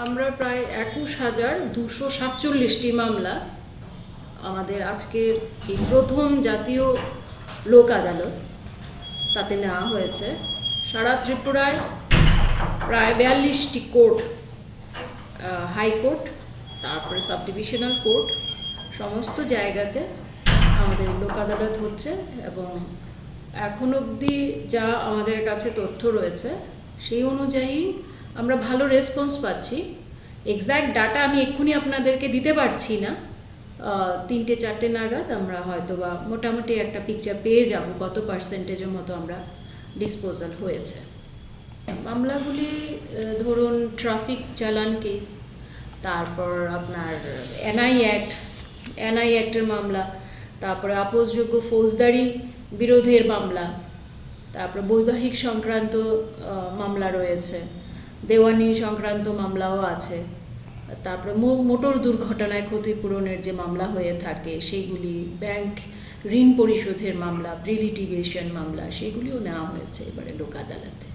আমরা প্রায় 21,247টি মামলা আমাদের আজকের এই প্রথম জাতীয় লোক আদালত তাতে নেওয়া হয়েছে। সারা ত্রিপুরায় প্রায় 42টি কোর্ট, হাইকোর্ট, তারপরে সাব ডিভিশনাল কোর্ট, সমস্ত জায়গাতে আমাদের লোক আদালত হচ্ছে এবং এখন অবধি যা আমাদের কাছে তথ্য রয়েছে সেই অনুযায়ী আমরা ভালো রেসপন্স পাচ্ছি। এক্স্যাক্ট ডাটা আমি এক্ষুনি আপনাদেরকে দিতে পারছি না, 3-4 নাগাদ আমরা হয়তো বা মোটামুটি একটা পিকচার পেয়ে যাব কত পার্সেন্টেজের মতো আমরা ডিসপোজাল হয়েছে। মামলাগুলি ধরুন ট্রাফিক চালান কেস, তারপর আপনার এনআই অ্যাক্টের মামলা, তারপরে আপোসযোগ্য ফৌজদারি বিরোধের মামলা, তারপরে বৈবাহিক সংক্রান্ত মামলা রয়েছে, দেওয়ানি সংক্রান্ত মামলাও আছে, তারপরে মোটর দুর্ঘটনায় ক্ষতিপূরণের যে মামলা হয়ে থাকে সেইগুলি, ব্যাংক ঋণ পরিশোধের মামলা, প্রি লিটিগেশন মামলা, সেগুলিও নেওয়া হয়েছে এবারে লোক আদালতে।